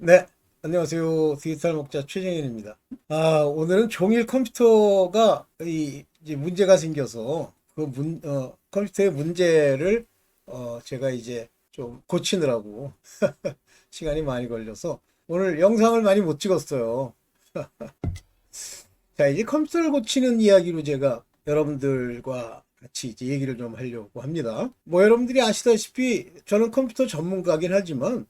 네, 안녕하세요. 디지털 목자 최정현입니다. 오늘은 종일 컴퓨터가 이제 문제가 생겨서 컴퓨터의 문제를 제가 이제 좀 고치느라고 시간이 많이 걸려서 오늘 영상을 많이 못 찍었어요. 자, 이제 컴퓨터를 고치는 이야기로 제가 여러분들과 같이 이제 얘기를 좀 하려고 합니다. 뭐 여러분들이 아시다시피 저는 컴퓨터 전문가긴 하지만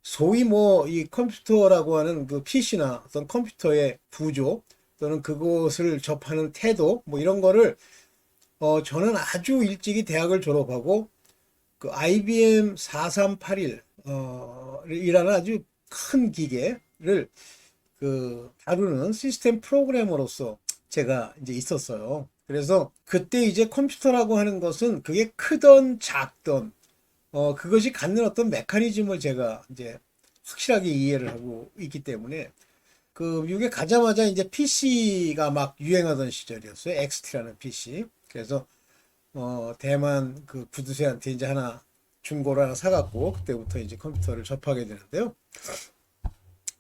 소위 뭐 이 컴퓨터라고 하는 그 PC나 어떤 컴퓨터의 구조 또는 그것을 접하는 태도 뭐 이런 거를 저는 아주 일찍이 대학을 졸업하고 그 IBM 4381 이라는 아주 큰 기계를 그 다루는 시스템 프로그래머로서 제가 이제 있었어요. 그래서 그때 이제 컴퓨터라고 하는 것은 그게 크던 작던 그것이 갖는 어떤 메커니즘을 제가 이제 확실하게 이해를 하고 있기 때문에 그 미국에 가자마자 이제 PC가 막 유행하던 시절이었어요. XT라는 PC. 그래서 대만 그 구두쇠한테 이제 하나 중고로 하나 사갖고 그때부터 이제 컴퓨터를 접하게 되는데요.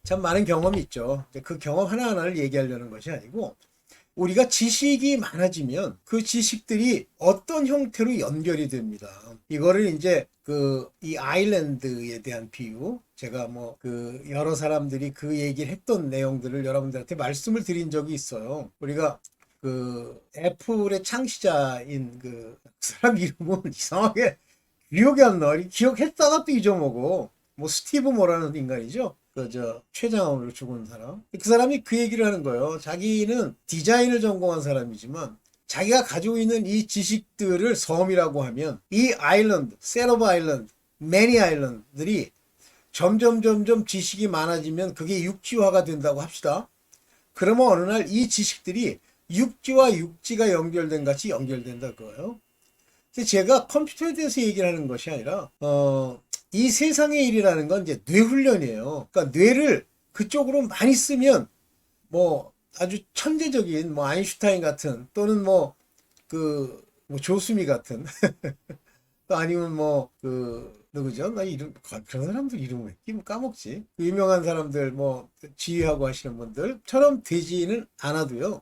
참 많은 경험이 있죠. 그 경험 하나하나를 얘기하려는 것이 아니고 우리가 지식이 많아지면 그 지식들이 어떤 형태로 연결이 됩니다. 이거를 이제 이 아일랜드에 대한 비유, 제가 뭐 그 여러 사람들이 그 얘기를 했던 내용들을 여러분들한테 말씀을 드린 적이 있어요. 우리가 그 애플의 창시자인 그 사람 이름은 이상하게 기억이 안 나. 기억했다가 또 잊어먹어. 뭐 스티브 뭐라는 인간이죠. 최장원으로 죽은 사람. 그 사람이 그 얘기를 하는 거예요. 자기는 디자인을 전공한 사람이지만 자기가 가지고 있는 이 지식들을 섬이라고 하면 이 아일랜드, 셋업 아일랜드, 매니 아일랜드들이 점점 지식이 많아지면 그게 육지화가 된다고 합시다. 그러면 어느 날 이 지식들이 육지와 육지가 연결된 같이 연결된다 그거예요. 제가 컴퓨터에 대해서 얘기를 하는 것이 아니라 이 세상의 일이라는 건 이제 뇌 훈련이에요. 그러니까 뇌를 그쪽으로 많이 쓰면 뭐 아주 천재적인 뭐 아인슈타인 같은 또는 뭐 조수미 같은 또 아니면 뭐 누구죠? 나 이름 그런 사람들 이름 왜 까먹지? 그 유명한 사람들 뭐 지휘하고 하시는 분들처럼 되지는 않아도요.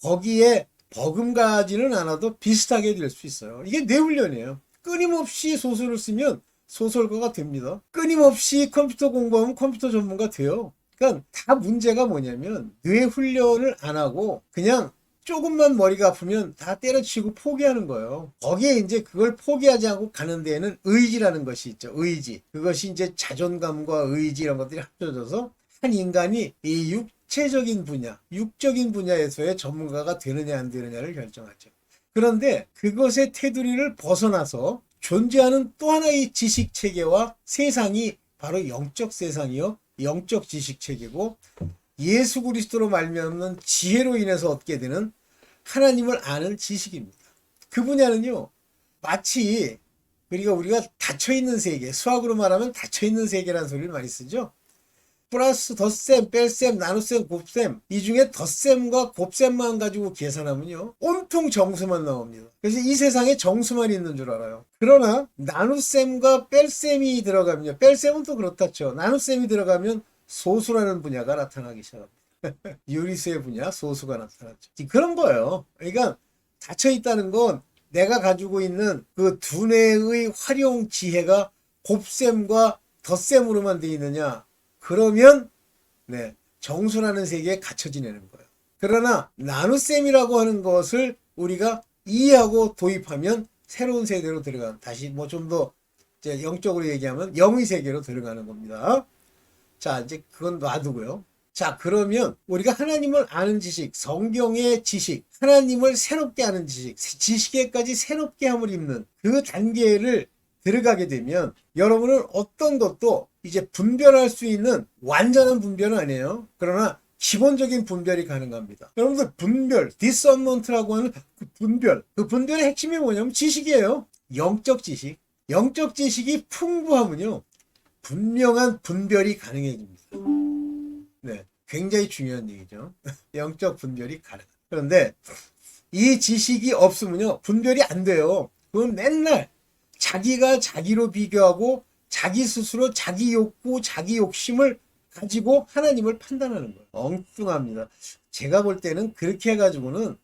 거기에 버금가지는 않아도 비슷하게 될 수 있어요. 이게 뇌 훈련이에요. 끊임없이 소설을 쓰면 소설가가 됩니다. 끊임없이 컴퓨터 공부하면 컴퓨터 전문가 돼요. 그러니까 다 문제가 뭐냐면 뇌 훈련을 안 하고 그냥 조금만 머리가 아프면 다 때려치고 포기하는 거예요. 거기에 이제 그걸 포기하지 않고 가는 데에는 의지라는 것이 있죠. 의지. 그것이 이제 자존감과 의지 이런 것들이 합쳐져서 한 인간이 이 육체적인 분야, 육적인 분야에서의 전문가가 되느냐 안 되느냐를 결정하죠. 그런데 그것의 테두리를 벗어나서 존재하는 또 하나의 지식 체계와 세상이 바로 영적 세상이요, 영적 지식 체계고 예수 그리스도로 말미암는 지혜로 인해서 얻게 되는 하나님을 아는 지식입니다. 그 분야는요, 마치 우리가 닫혀있는 세계, 수학으로 말하면 닫혀있는 세계라는 소리를 많이 쓰죠. 플러스 덧셈, 뺄셈, 나눗셈, 곱셈, 이 중에 덧셈과 곱셈만 가지고 계산하면요 온통 정수만 나옵니다. 그래서 이 세상에 정수만 있는 줄 알아요. 그러나 나눗셈과 뺄셈이 들어가면요, 뺄셈은 또 그렇다죠. 나눗셈이 들어가면 소수라는 분야가 나타나기 시작합니다. 유리수의 분야, 소수가 나타났죠. 그런 거예요. 그러니까 닫혀있다는 건 내가 가지고 있는 그 두뇌의 활용 지혜가 곱셈과 덧셈으로만 되어 있느냐, 그러면 네, 정수라는 세계에 갇혀 지내는 거예요. 그러나 나눗셈이라고 하는 것을 우리가 이해하고 도입하면 새로운 세계로 들어가는, 다시 뭐 좀 더 영적으로 얘기하면 영의 세계로 들어가는 겁니다. 자, 이제 그건 놔두고요. 자, 그러면 우리가 하나님을 아는 지식, 성경의 지식, 하나님을 새롭게 아는 지식, 지식에까지 새롭게 함을 입는 그 단계를 들어가게 되면 여러분은 어떤 것도 이제 분별할 수 있는 완전한 분별은 아니에요. 그러나 기본적인 분별이 가능합니다. 여러분들 분별, 디서먼트라고 하는 그 분별의 핵심이 뭐냐면 지식이에요. 영적 지식. 영적 지식이 풍부하면요, 분명한 분별이 가능해집니다. 네, 굉장히 중요한 얘기죠. 영적 분별이 가능. 그런데 이 지식이 없으면요, 분별이 안 돼요. 그건 맨날 자기가 자기로 비교하고 자기 스스로 자기 욕구, 자기 욕심을 가지고 하나님을 판단하는 거예요. 엉뚱합니다. 제가 볼 때는 그렇게 해가지고는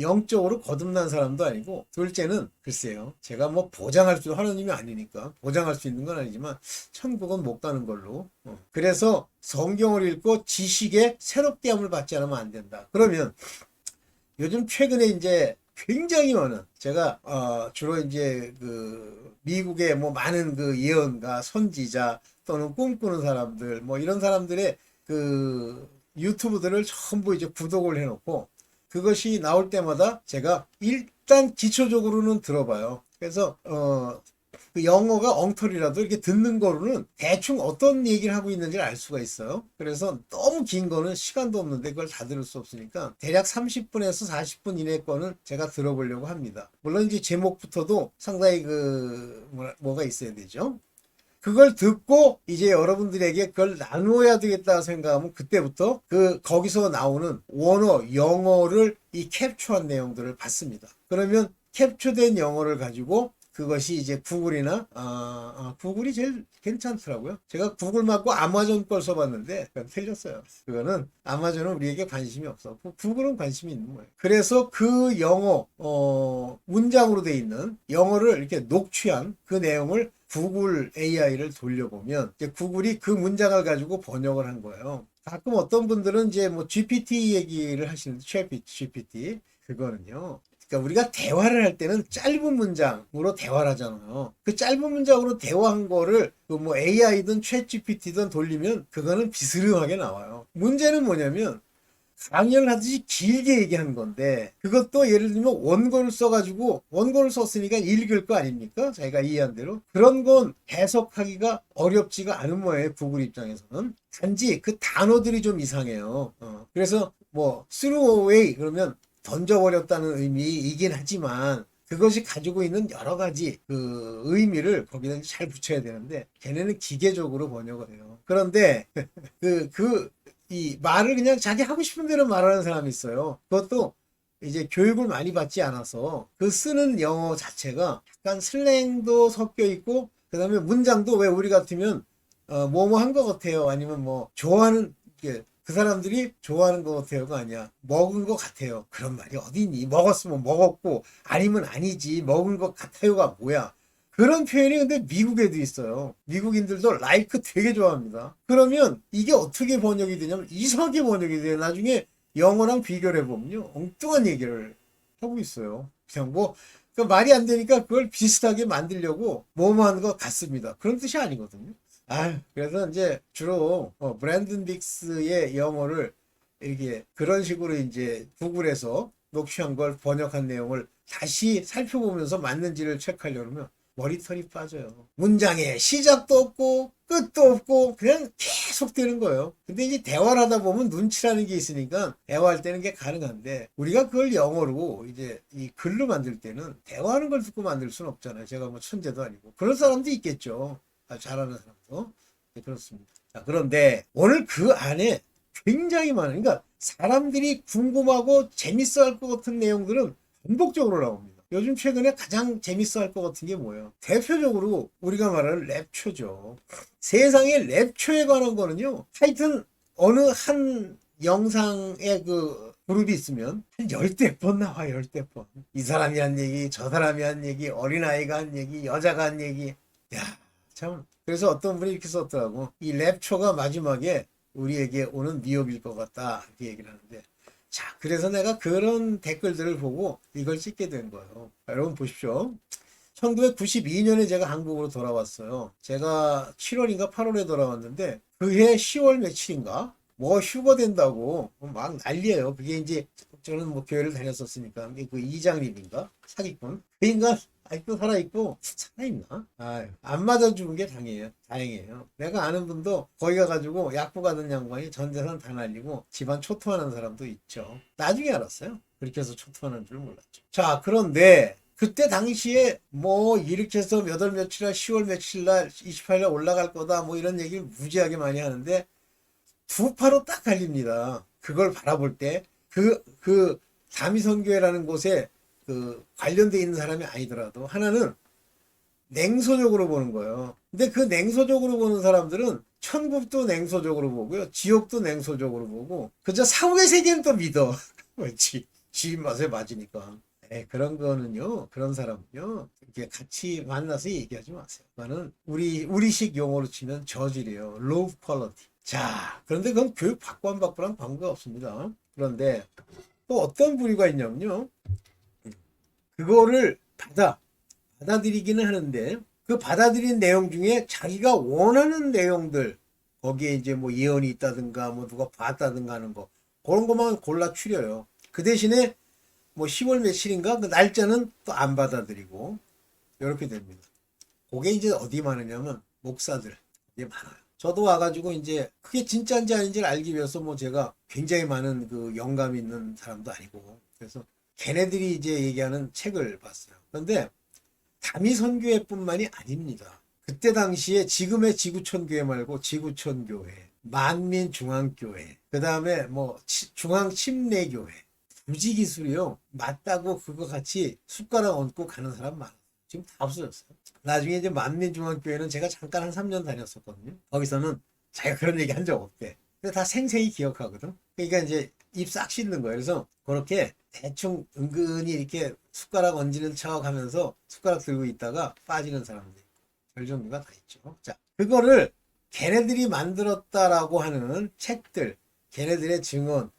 영적으로 거듭난 사람도 아니고, 둘째는 글쎄요, 제가 뭐 보장할 수, 하나님이 아니니까 보장할 수 있는 건 아니지만 천국은 못 가는 걸로. 그래서 성경을 읽고 지식에 새롭게 함을 받지 않으면 안 된다. 그러면 요즘 최근에 이제 굉장히 많은, 제가 주로 이제 그 미국의 뭐 많은 그 예언가, 선지자 또는 꿈꾸는 사람들, 뭐 이런 사람들의 그 유튜브들을 전부 이제 구독을 해놓고, 그것이 나올 때마다 제가 일단 기초적으로는 들어봐요. 그래서 그 영어가 엉터리라도 이렇게 듣는 거로는 대충 어떤 얘기를 하고 있는지를 알 수가 있어요. 그래서 너무 긴 거는 시간도 없는데 그걸 다 들을 수 없으니까 대략 30분에서 40분 이내 거는 제가 들어보려고 합니다. 물론 이제 제목부터도 상당히 그 뭐가 있어야 되죠. 그걸 듣고 이제 여러분들에게 그걸 나누어야 되겠다 생각하면 그때부터 그 거기서 나오는 원어 영어를 이 캡처한 내용들을 받습니다. 그러면 캡처된 영어를 가지고 그것이 이제 구글이나 구글이 제일 괜찮더라고요. 제가 구글 맞고 아마존 걸 써봤는데 그건 틀렸어요. 그거는 아마존은 우리에게 관심이 없어. 구글은 관심이 있는 거예요. 그래서 그 영어 문장으로 돼 있는 영어를 이렇게 녹취한 그 내용을 구글 AI를 돌려보면 이제 구글이 그 문장을 가지고 번역을 한 거예요. 가끔 어떤 분들은 이제 뭐 GPT 얘기를 하시는데, 챗 GPT 그거는요. 그러니까 우리가 대화를 할 때는 짧은 문장으로 대화를 하잖아요. 그 짧은 문장으로 대화한 거를 그 뭐 AI든 챗 GPT든 돌리면 그거는 비스름하게 나와요. 문제는 뭐냐면 강연을 하듯이 길게 얘기한 건데, 그것도 예를 들면 원고를 써가지고 원고를 썼으니까 읽을 거 아닙니까? 자기가 이해한 대로. 그런 건 해석하기가 어렵지가 않은 거예요. 구글 입장에서는. 단지 그 단어들이 좀 이상해요. 그래서 뭐 throw away 그러면 던져버렸다는 의미이긴 하지만 그것이 가지고 있는 여러 가지 그 의미를 거기다 잘 붙여야 되는데 걔네는 기계적으로 번역을 해요. 그런데 이 말을 그냥 자기 하고 싶은 대로 말하는 사람이 있어요. 그것도 이제 교육을 많이 받지 않아서 그 쓰는 영어 자체가 약간 슬랭도 섞여 있고, 그 다음에 문장도 왜 우리 같으면 뭐뭐 한 것 같아요, 아니면 뭐 좋아하는 그 사람들이 좋아하는 것 같아요가 아니야. 먹은 것 같아요. 그런 말이 어디 있니? 먹었으면 먹었고 아니면 아니지. 먹은 것 같아요가 뭐야? 그런 표현이 근데 미국에도 있어요. 미국인들도 라이크 되게 좋아합니다. 그러면 이게 어떻게 번역이 되냐면 이상하게 번역이 돼요. 나중에 영어랑 비교를 해보면요, 엉뚱한 얘기를 하고 있어요. 그냥 뭐 말이 안 되니까 그걸 비슷하게 만들려고 뭐뭐 하는 것 같습니다. 그런 뜻이 아니거든요. 그래서 이제 주로 브랜든 빅스의 영어를 이렇게 그런 식으로 이제 구글에서 녹취한 걸 번역한 내용을 다시 살펴보면서 맞는지를 체크하려고 하면 머리털이 빠져요. 문장에 시작도 없고 끝도 없고 그냥 계속 되는 거예요. 근데 이제 대화를 하다 보면 눈치라는 게 있으니까 대화할 때는 게 가능한데, 우리가 그걸 영어로 이제 이 글로 만들 때는 대화하는 걸 듣고 만들 수는 없잖아요. 제가 뭐 천재도 아니고. 그런 사람도 있겠죠. 잘하는 사람도. 네, 그렇습니다. 자, 그런데 오늘 그 안에 굉장히 많은, 그러니까 사람들이 궁금하고 재밌어 할 것 같은 내용들은 반복적으로 나옵니다. 요즘 최근에 가장 재밌어 할 것 같은 게 뭐예요? 대표적으로 우리가 말하는 랩초죠. 세상에 랩초에 관한 거는요, 하여튼 어느 한 영상의 그 그룹이 있으면 한 10대 번 나와, 10대 번. 이 사람이 한 얘기, 저 사람이 한 얘기, 어린아이가 한 얘기, 여자가 한 얘기. 야, 참. 그래서 어떤 분이 이렇게 썼더라고. 이 랩초가 마지막에 우리에게 오는 미혹일 것 같다, 이렇게 얘기를 하는데, 자, 그래서 내가 그런 댓글들을 보고 이걸 찍게 된 거예요. 여러분 보십시오. 1992년에 제가 한국으로 돌아왔어요. 제가 7월인가 8월에 돌아왔는데 그해 10월 며칠인가 뭐 휴가 된다고 막 난리예요. 그게 이제 저는 뭐 교회를 다녔었으니까 그 이장님인가 사기꾼 그 인간 아직도 살아있고, 살아있나? 안 맞아 죽은 게 다행이에요. 내가 아는 분도 거기 가가지고 약국 가는 양반이 전 재산 다 날리고 집안 초토하는 사람도 있죠. 나중에 알았어요. 그렇게 해서 초토하는 줄 몰랐죠. 자, 그런데 그때 당시에 뭐 이렇게 해서 몇 월 며칠 날 10월 며칠 날 28일 올라갈 거다 뭐 이런 얘기를 무지하게 많이 하는데 두 파로 딱 갈립니다. 그걸 바라볼 때 다미선교회라는 곳에 그 관련돼 있는 사람이 아니더라도, 하나는 냉소적으로 보는 거예요. 근데 그 냉소적으로 보는 사람들은 천국도 냉소적으로 보고요. 지옥도 냉소적으로 보고 그저 사후의 세계는 또 믿어. 그렇지. 지 입맛에 맞으니까. 그런 거는요. 그런 사람은요. 이렇게 같이 만나서 얘기하지 마세요. 그거는 우리식 용어로 치면 저질이에요. low quality. 자, 그런데 그건 교육 받고 안 받고랑 관계가 없습니다. 그런데 또 어떤 부류가 있냐면요. 그거를 받아들이기는 하는데 그 받아들인 내용 중에 자기가 원하는 내용들 거기에 이제 뭐 예언이 있다든가 뭐 누가 봤다든가 하는 거 그런 것만 골라 추려요. 그 대신에 뭐 10월 며칠인가 그 날짜는 또 안 받아들이고 이렇게 됩니다. 그게 이제 어디 많으냐면 목사들 이게 많아요. 저도 와가지고 이제 그게 진짜인지 아닌지를 알기 위해서 뭐 제가 굉장히 많은 그 영감 있는 사람도 아니고 그래서 걔네들이 이제 얘기하는 책을 봤어요. 그런데 다미선교회뿐만이 아닙니다. 그때 당시에 지금의 지구촌교회 말고 지구촌교회, 만민중앙교회, 그 다음에 뭐 중앙침례교회, 부지기술이요. 맞다고 그거 같이 숟가락 얹고 가는 사람 많아요. 지금 다 없어졌어요. 나중에 이제 만민중앙교회는 제가 잠깐 한 3년 다녔었거든요. 거기서는 자기가 그런 얘기 한 적 없대. 근데 다 생생히 기억하거든. 그러니까 이제 입 싹 씻는 거예요. 그래서 그렇게 대충 은근히 이렇게 숟가락 얹는 척 하면서 숟가락 들고 있다가 빠지는 사람들 있고 별 종류가 다 있죠. 자, 그거를 걔네들이 만들었다라고 하는 책들, 걔네들의 증언이나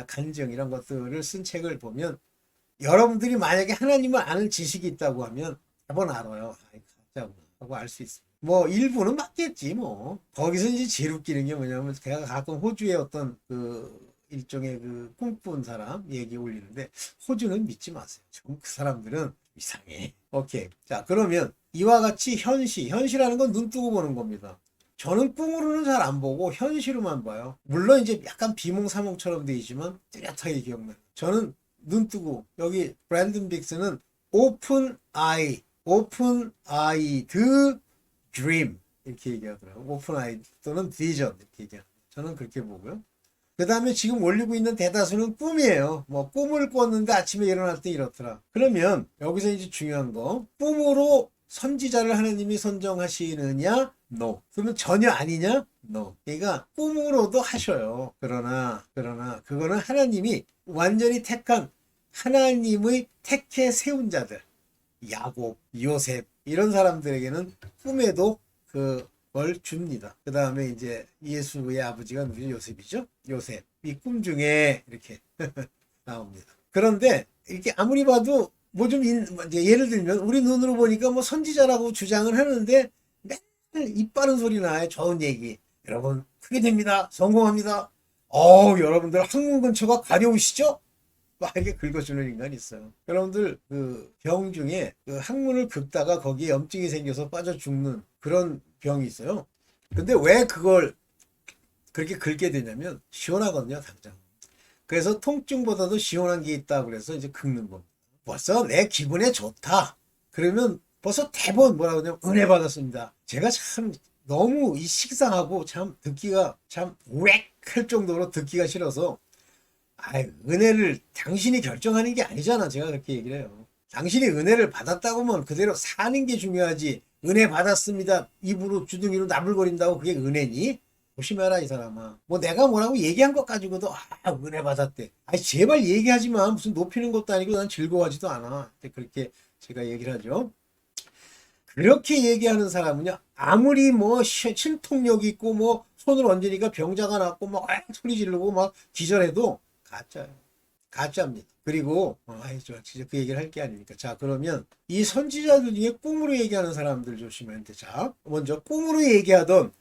간증 이런 것들을 쓴 책을 보면 여러분들이 만약에 하나님을 아는 지식이 있다고 하면 답은 알아요. 가짜구나 하고 알 수 있습니다. 뭐 일부는 맞겠지 뭐. 거기서 이제 제일 웃기는 게 뭐냐면 제가 가끔 호주의 어떤 그 일종의 그 꿈꾼 사람 얘기 올리는데 호주는 믿지 마세요. 좀 그 사람들은 이상해. 오케이. 자, 그러면 이와 같이 현시라는 건 눈 뜨고 보는 겁니다. 저는 꿈으로는 잘 안 보고 현시로만 봐요. 물론 이제 약간 비몽사몽처럼 되지만 뚜렷하게 기억나요. 저는 눈 뜨고 여기 브랜든 빅스는 open eyed dream 이렇게 얘기하더라고요. open eyed 또는 vision 이렇게 얘기합니다. 저는 그렇게 보고요. 그 다음에 지금 올리고 있는 대다수는 꿈이에요. 뭐 꿈을 꿨는데 아침에 일어날 때 이렇더라. 그러면 여기서 이제 중요한 거 꿈으로 선지자를 하나님이 선정하시느냐? No. 그러면 전혀 아니냐? No. 그러니까 꿈으로도 하셔요. 그러나 그거는 하나님이 완전히 택한 하나님의 택해 세운 자들 야곱, 요셉 이런 사람들에게는 꿈에도 그걸 줍니다. 그 다음에 이제 예수의 아버지가 누구 요셉이죠? 요셉. 이 꿈 중에 이렇게 나옵니다. 그런데 이렇게 아무리 봐도 뭐 좀 예를 들면 우리 눈으로 보니까 뭐 선지자라고 주장을 하는데 맨날 입 바른 소리 나요. 좋은 얘기. 여러분 크게 됩니다. 성공합니다. 여러분들 학문 근처가 가려우시죠? 막 이렇게 긁어주는 인간이 있어요. 여러분들 그 병 중에 그 항문을 긁다가 거기에 염증이 생겨서 빠져 죽는 그런 병이 있어요. 근데 왜 그걸 그렇게 긁게 되냐면 시원하거든요, 당장. 그래서 통증보다도 시원한 게 있다 그래서 이제 긁는 겁니다. 벌써 내 기분에 좋다. 그러면 벌써 대본 뭐라고 하냐면 은혜 받았습니다. 제가 참 너무 이 식상하고 참 듣기가 참 웩할 정도로 듣기가 싫어서 은혜를 당신이 결정하는 게 아니잖아. 제가 그렇게 얘기를 해요. 당신이 은혜를 받았다고 하면 그대로 사는 게 중요하지. 은혜 받았습니다. 입으로 주둥이로 나불거린다고 그게 은혜니? 조심해라 이 사람아. 뭐 내가 뭐라고 얘기한 것 가지고도 은혜 받았대. 제발 얘기하지 마. 무슨 높이는 것도 아니고 난 즐거워하지도 않아. 그렇게 제가 얘기를 하죠. 그렇게 얘기하는 사람은요. 아무리 뭐 신통력 있고 뭐 손을 얹으니까 병자가 났고 막 소리 지르고 막 기절해도 가짜예요. 가짜입니다. 그리고 저 진짜 그 얘기를 할 게 아니니까. 자, 그러면 이 선지자들 중에 꿈으로 얘기하는 사람들 조심해야 돼. 자, 먼저 꿈으로 얘기하던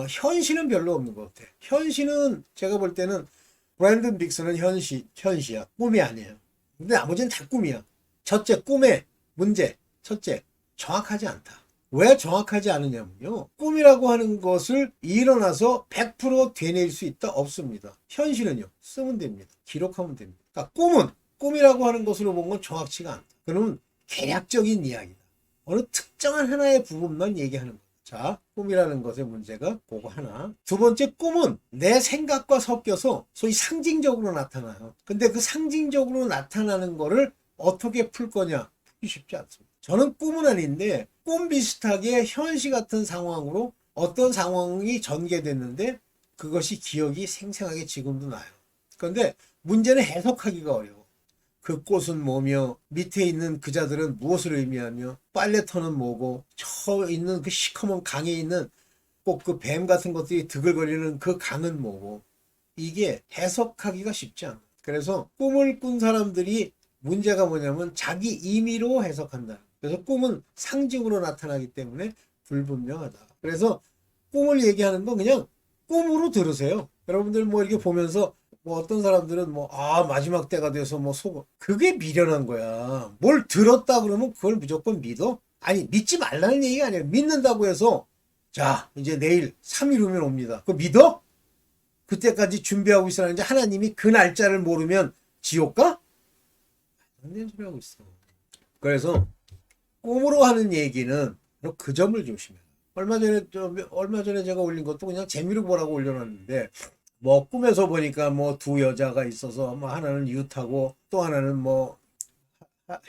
현시는 별로 없는 것 같아. 현시는 제가 볼 때는 브랜든 빅스는 현시야. 꿈이 아니에요. 근데 나머지는 다 꿈이야. 첫째, 꿈의 문제. 첫째, 정확하지 않다. 왜 정확하지 않느냐면요. 꿈이라고 하는 것을 일어나서 100% 되뇌일 수 있다? 없습니다. 현실은요. 쓰면 됩니다. 기록하면 됩니다. 그러니까 꿈이라고 하는 것으로 본 건 정확치가 않다. 그러면 개략적인 이야기다. 어느 특정한 하나의 부분만 얘기하는 거다. 자, 꿈이라는 것의 문제가 그거 하나. 두 번째, 꿈은 내 생각과 섞여서 소위 상징적으로 나타나요. 근데 그 상징적으로 나타나는 거를 어떻게 풀 거냐? 풀기 쉽지 않습니다. 저는 꿈은 아닌데 꿈 비슷하게 현시 같은 상황으로 어떤 상황이 전개됐는데 그것이 기억이 생생하게 지금도 나요. 그런데 문제는 해석하기가 어려워. 그 꽃은 뭐며 밑에 있는 그자들은 무엇을 의미하며 빨래터는 뭐고 저 있는 그 시커먼 강에 있는 꼭 그 뱀 같은 것들이 드글거리는 그 강은 뭐고 이게 해석하기가 쉽지 않아. 그래서 꿈을 꾼 사람들이 문제가 뭐냐면 자기 임의로 해석한다. 그래서 꿈은 상징으로 나타나기 때문에 불분명하다. 그래서 꿈을 얘기하는 건 그냥 꿈으로 들으세요. 여러분들 뭐 이렇게 보면서 뭐 어떤 사람들은 뭐 마지막 때가 돼서 뭐 속 그게 미련한 거야. 뭘 들었다 그러면 그걸 무조건 믿어? 아니 믿지 말라는 얘기가 아니야. 믿는다고 해서 자 이제 내일 3일 후면 옵니다. 그거 믿어? 그때까지 준비하고 있으라는데 하나님이 그 날짜를 모르면 지옥 가? 안 되는 소리 하고 있어. 그래서 꿈으로 하는 얘기는 그 점을 조심해. 얼마 전에 제가 올린 것도 그냥 재미로 보라고 올려놨는데 뭐 꿈에서 보니까 뭐 두 여자가 있어서 뭐 하나는 유타고 또 하나는 뭐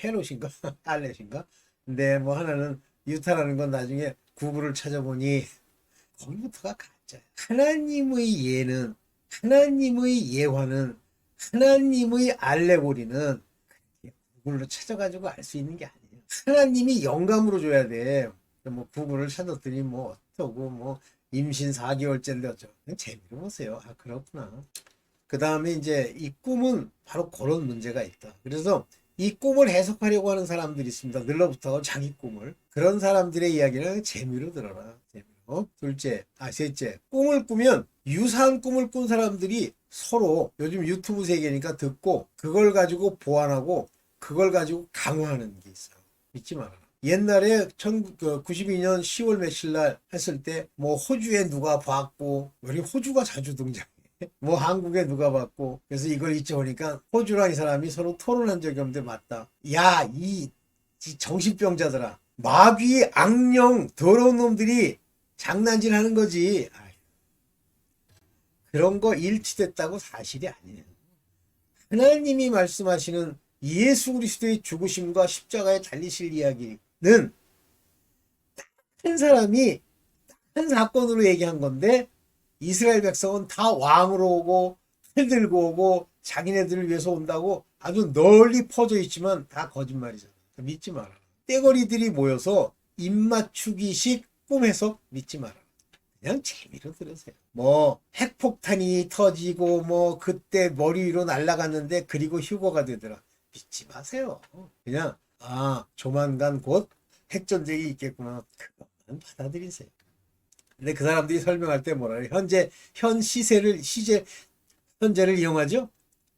헤롯인가 할렛인가. 근데 뭐 하나는 유타라는 건 나중에 구글을 찾아보니 거기부터가 가짜야. 하나님의 예는 하나님의 예화는 하나님의 알레고리는 구글로 찾아가지고 알 수 있는 게 아니에요. 하나님이 영감으로 줘야 돼. 뭐 구글을 찾았더니 뭐 어쩌고 뭐 임신 4개월째인데 어쩌고 그냥 재미로 보세요. 아 그렇구나. 그 다음에 이제 이 꿈은 바로 그런 문제가 있다. 그래서 이 꿈을 해석하려고 하는 사람들이 있습니다. 늘러붙어 자기 꿈을. 그런 사람들의 이야기는 재미로 들어라. 재미로. 셋째. 꿈을 꾸면 유사한 꿈을 꾼 사람들이 서로 요즘 유튜브 세계니까 듣고 그걸 가지고 보완하고 그걸 가지고 강화하는 게 있어요. 믿지 마라. 옛날에 1992년 10월 며칠 날 했을 때 뭐 호주에 누가 봤고 우리 호주가 자주 등장해. 뭐 한국에 누가 봤고 그래서 이걸 잊어보니까 호주랑 이 사람이 서로 토론한 적이 없는데 맞다. 야, 이 정신병자들아. 마귀, 악령, 더러운 놈들이 장난질 하는 거지. 그런 거 일치됐다고 사실이 아니에요. 하나님이 말씀하시는 예수 그리스도의 죽으심과 십자가에 달리실 이야기는 한 사람이 한 사건으로 얘기한 건데 이스라엘 백성은 다 왕으로 오고 칼 들고 오고 자기네들을 위해서 온다고 아주 널리 퍼져 있지만 다 거짓말이잖아. 믿지 마라. 떼거리들이 모여서 입맞추기식 꿈 해석 믿지 마라. 그냥 재미로 들으세요. 뭐 핵폭탄이 터지고 뭐 그때 머리 위로 날아갔는데 그리고 휴거가 되더라. 믿지 마세요. 그냥 조만간 곧 핵전쟁이 있겠구나. 그것만 받아들이세요. 근데 그 사람들이 설명할 때 뭐라 그래? 현재를 이용하죠?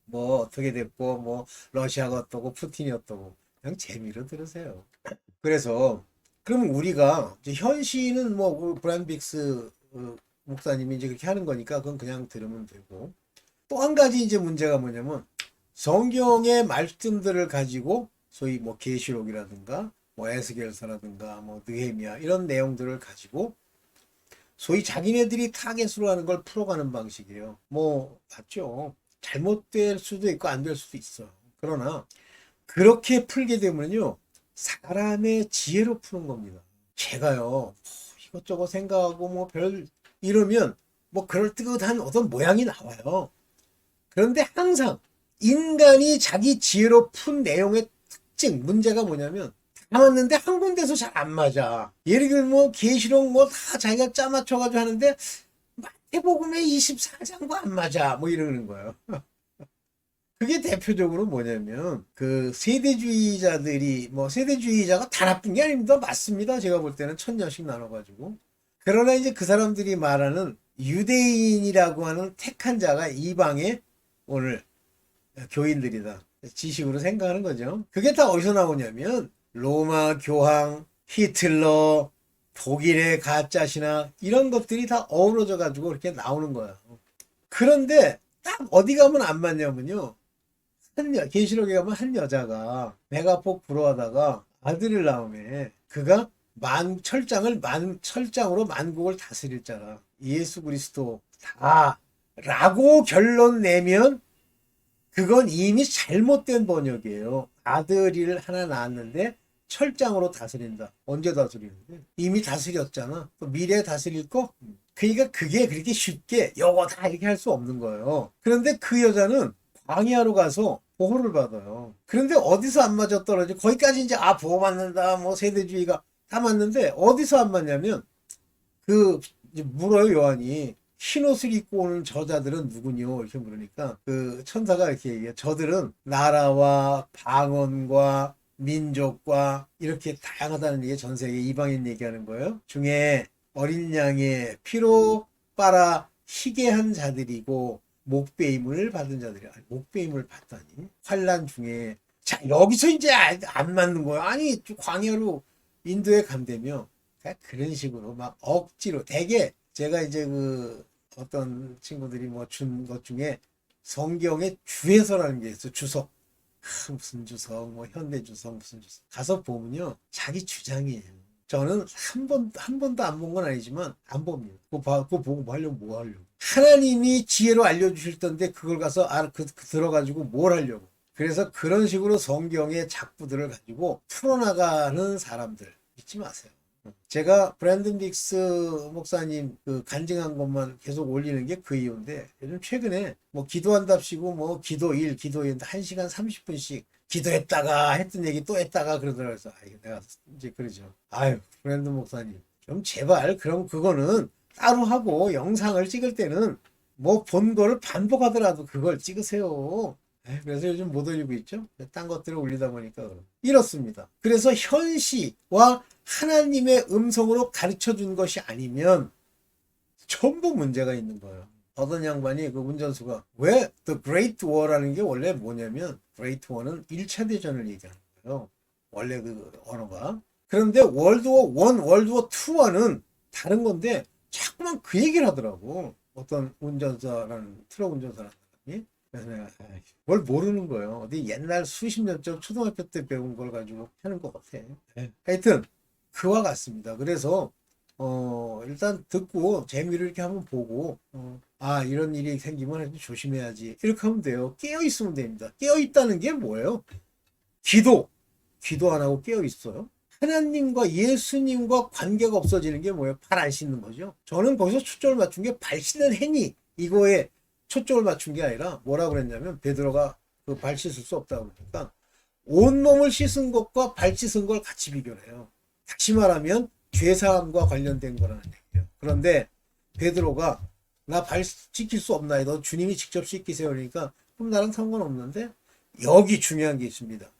뭐 어떻게 됐고 뭐 러시아가 어떠고 푸틴이 어떠고 그냥 재미로 들으세요. 그래서 그러면 우리가 이제 현시는 뭐 브라이언 빅스 목사님이 이제 그렇게 하는 거니까 그건 그냥 들으면 되고 또 한 가지 이제 문제가 뭐냐면 성경의 말씀들을 가지고 소위 뭐 계시록이라든가 뭐 에스겔서라든가 뭐 느헤미야 이런 내용들을 가지고 소위 자기네들이 타겟으로 하는 걸 풀어가는 방식이에요. 뭐 맞죠. 잘못될 수도 있고 안 될 수도 있어. 그러나 그렇게 풀게 되면요 사람의 지혜로 푸는 겁니다. 제가요 이것저것 생각하고 뭐 별 이러면 뭐 그럴듯한 어떤 모양이 나와요. 그런데 항상 인간이 자기 지혜로 푼 내용의 특징 문제가 뭐냐면 나왔는데 한 군데서 잘 안 맞아. 예를 들면 뭐 계시록 뭐 다 자기가 짜맞춰가지고 하는데 마태복음의 24장과 안 맞아. 뭐 이러는 거예요. 그게 대표적으로 뭐냐면 그 세대주의자들이 뭐 세대주의자가 다 나쁜 게 아닙니다. 맞습니다. 제가 볼 때는 1000년씩 나눠가지고. 그러나 이제 그 사람들이 말하는 유대인이라고 하는 택한 자가 이방의 오늘 교인들이다. 지식으로 생각하는 거죠. 그게 다 어디서 나오냐면 로마 교황, 히틀러, 독일의 가짜 신학 이런 것들이 다 어우러져 가지고 그렇게 나오는 거예요. 그런데 딱 어디 가면 안 맞냐면요. 계시록에 가면 한 여자가 배가 폭 불어하다가 아들을 낳으면 그가 철장으로 만국을 다스릴 자라. 예수 그리스도 다 라고 결론 내면 그건 이미 잘못된 번역이에요. 아들을 하나 낳았는데 철장으로 다스린다. 언제 다스리는데? 이미 다스렸잖아. 또 미래에 다스릴 거? 그러니까 그게 그렇게 쉽게 요거 다 이렇게 할 수 없는 거예요. 그런데 그 여자는 광야로 가서 보호를 받아요. 그런데 어디서 안 맞아 떨어지? 거기까지 이제 보호받는다, 뭐 세대주의가 다 맞는데 어디서 안 맞냐면 이제 물어요 요한이. 흰 옷을 입고 오는 저자들은 누구뇨? 이렇게 물으니까 그 천사가 이렇게 얘기해요. 저들은 나라와 방언과 민족과 이렇게 다양하다는 얘기, 전 세계 이방인 얘기하는 거예요. 중에 어린 양의 피로 빨아 희게 한 자들이고 목배임을 받은 자들이야. 목배임을 받다니. 환난 중에. 자, 여기서 이제 안 맞는 거야. 아니, 광야로 인도에 간다며. 그런 식으로 막 억지로. 되게 제가 이제 어떤 친구들이 뭐 준 것 중에 성경에 주해서라는 게 있어요. 주석. 무슨 주석, 뭐 현대 주석, 무슨 주석. 가서 보면요. 자기 주장이에요. 저는 한 번도 안 본 건 아니지만 안 봅니다. 그거 보고 뭐 하려고, 뭐 하려고. 하나님이 지혜로 알려주실 텐데 그걸 가서 들어가지고 뭘 하려고. 그래서 그런 식으로 성경의 작부들을 가지고 풀어나가는 사람들 믿지 마세요. 제가 브랜든 빅스 목사님 간증한 것만 계속 올리는 게 그 이유인데, 요즘 최근에 뭐 기도한답시고 뭐 기도일 1시간 30분씩 기도했다가 했던 얘기 또 했다가 그러더라고요. 그래서 내가 이제 그러죠. 브랜든 목사님 좀 제발, 그럼 그거는 따로 하고 영상을 찍을 때는 뭐 본 거를 반복하더라도 그걸 찍으세요. 그래서 요즘 못 올리고 있죠. 딴 것들을 올리다 보니까 이렇습니다. 그래서 현시와 하나님의 음성으로 가르쳐 준 것이 아니면 전부 문제가 있는 거예요. 어떤 양반이 그 운전수가 왜 The Great War라는 게 원래 뭐냐면, Great War는 1차 대전을 얘기하는 거예요. 원래 그 언어가. 그런데 월드워 1, 월드워 2와는 다른 건데 자꾸만 그 얘기를 하더라고. 어떤 운전사라는 트럭 운전사라는 사람이. 그래서 내가 뭘 모르는 거예요. 어디 옛날 수십 년 전 초등학교 때 배운 걸 가지고 하는 것 같아. 하여튼 그와 같습니다. 그래서 일단 듣고 재미를 이렇게 한번 보고 이런 일이 생기면 조심해야지, 이렇게 하면 돼요. 깨어 있으면 됩니다. 깨어 있다는 게 뭐예요? 기도 안 하고 깨어 있어요. 하나님과 예수님과 관계가 없어지는 게 뭐예요? 발 안 씻는 거죠. 저는 거기서 초점을 맞춘 게 발 씻는 행위, 이거에 초점을 맞춘 게 아니라 뭐라고 그랬냐면, 베드로가 그 발 씻을 수 없다고 그러니까 온몸을 씻은 것과 발 씻은 걸 같이 비교해요. 다시 말하면 죄사함과 관련된 거라는 얘기예요. 그런데 베드로가 나 발 씻길 수 없나요? 너 주님이 직접 씻기세요. 그러니까 그럼 나랑 상관없는데, 여기 중요한 게 있습니다.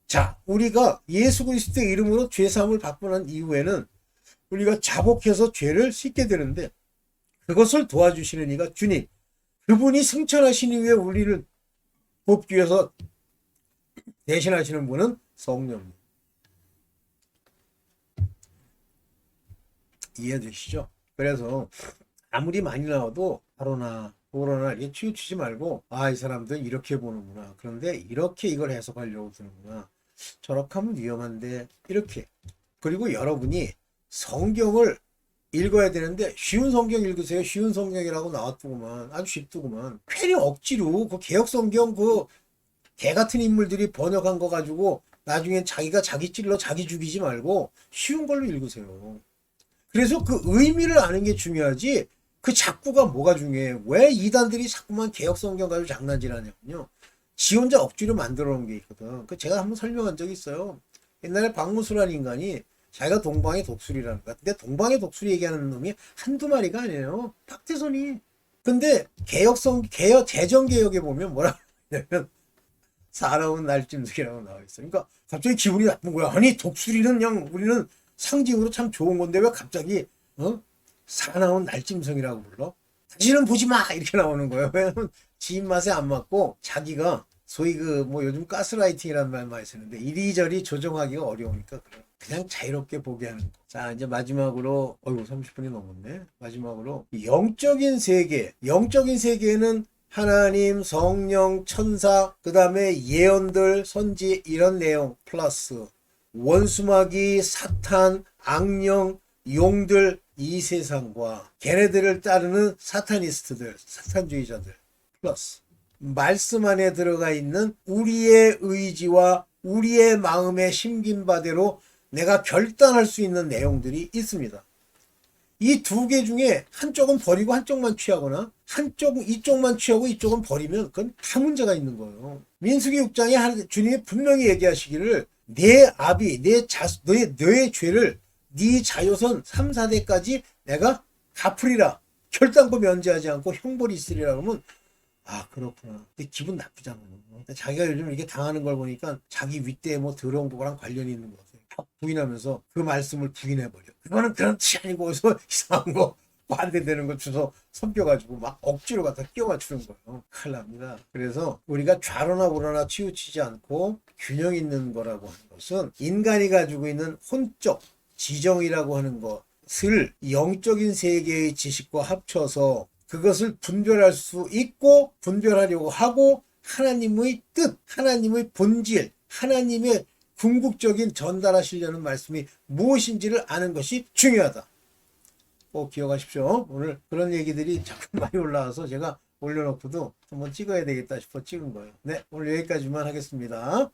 자, 우리가 예수 그리스도의 이름으로 죄사함을 받고 난 이후에는 우리가 자복해서 죄를 씻게 되는데, 그것을 도와주시는 이가 주님, 그분이 승천하신 이후에 우리를 돕기 위해서 대신하시는 분은 성령님. 이해되시죠? 그래서 아무리 많이 나와도 바로나 보로나 이렇게 치우치지 말고, 이 사람들은 이렇게 보는구나. 그런데 이렇게 이걸 해석하려고 드는구나. 저렇게 하면 위험한데, 이렇게. 그리고 여러분이 성경을 읽어야 되는데 쉬운 성경 읽으세요. 쉬운 성경이라고 나왔더구만. 아주 쉽더구만. 괜히 억지로 그 개혁 성경 개 같은 인물들이 번역한 거 가지고 나중에 자기가 자기 찔러 자기 죽이지 말고 쉬운 걸로 읽으세요. 그래서 그 의미를 아는 게 중요하지, 그 작구가 뭐가 중요해. 왜 이단들이 자꾸만 개혁 성경 가지고 장난질하냐면요, 지 혼자 억지로 만들어 놓은 게 있거든. 제가 한번 설명한 적이 있어요. 옛날에 박무수라는 인간이 자기가 동방의 독수리라는 거야. 근데 동방의 독수리 얘기하는 놈이 한두 마리가 아니에요. 박태선이. 근데 재정개혁에 보면 뭐라고 하냐면 사나운 날짐승이라고 나와 있어. 그러니까 갑자기 기분이 나쁜 거야. 아니, 독수리는 그냥 우리는 상징으로 참 좋은 건데 왜 갑자기 사나운 날짐승이라고 불러? 다시는 보지 마! 이렇게 나오는 거예요. 왜냐면 지 입맛에 안 맞고, 자기가 소위 요즘 가스라이팅이라는 말 많이 쓰는데 이리저리 조정하기가 어려우니까 그냥 자유롭게 보게 하는 거. 자, 이제 마지막으로 30분이 넘었네. 마지막으로 영적인 세계에는 하나님, 성령, 천사, 그 다음에 예언들, 선지, 이런 내용 플러스 원수마귀, 사탄, 악령, 용들, 이 세상과 걔네들을 따르는 사타니스트들, 사탄주의자들 플러스 말씀 안에 들어가 있는 우리의 의지와 우리의 마음에 심긴 바대로 내가 결단할 수 있는 내용들이 있습니다. 이 두 개 중에 한쪽은 버리고 한쪽만 취하거나 한쪽은 이쪽만 취하고 이쪽은 버리면 그건 다 문제가 있는 거예요. 민수기 6장에 주님이 분명히 얘기하시기를 내 아비, 너의 죄를 네 자손 3, 4대까지 내가 갚으리라. 결단코 면제하지 않고 형벌이 있으리라. 그러면 아 그렇구나. 근데 기분 나쁘잖아요. 자기가 요즘 이렇게 당하는 걸 보니까 자기 윗대에 뭐 더러운 거랑 관련이 있는 것 같아요. 부인하면서 그 말씀을 부인해버려. 그거는 그런 뜻이 아니고 어디서 이상한 거 반대되는 거 주워 섬겨가지고 막 억지로 갖다 끼워 맞추는 거예요. 큰일 납니다. 그래서 우리가 좌로나 우로나 치우치지 않고 균형 있는 거라고 하는 것은 인간이 가지고 있는 혼적 지정이라고 하는 것을 영적인 세계의 지식과 합쳐서 그것을 분별할 수 있고 분별하려고 하고 하나님의 뜻, 하나님의 본질, 하나님의 궁극적인 전달하시려는 말씀이 무엇인지를 아는 것이 중요하다. 꼭 기억하십시오. 오늘 그런 얘기들이 자꾸 많이 올라와서 제가 올려놓고도 한번 찍어야 되겠다 싶어 찍은 거예요. 네, 오늘 여기까지만 하겠습니다.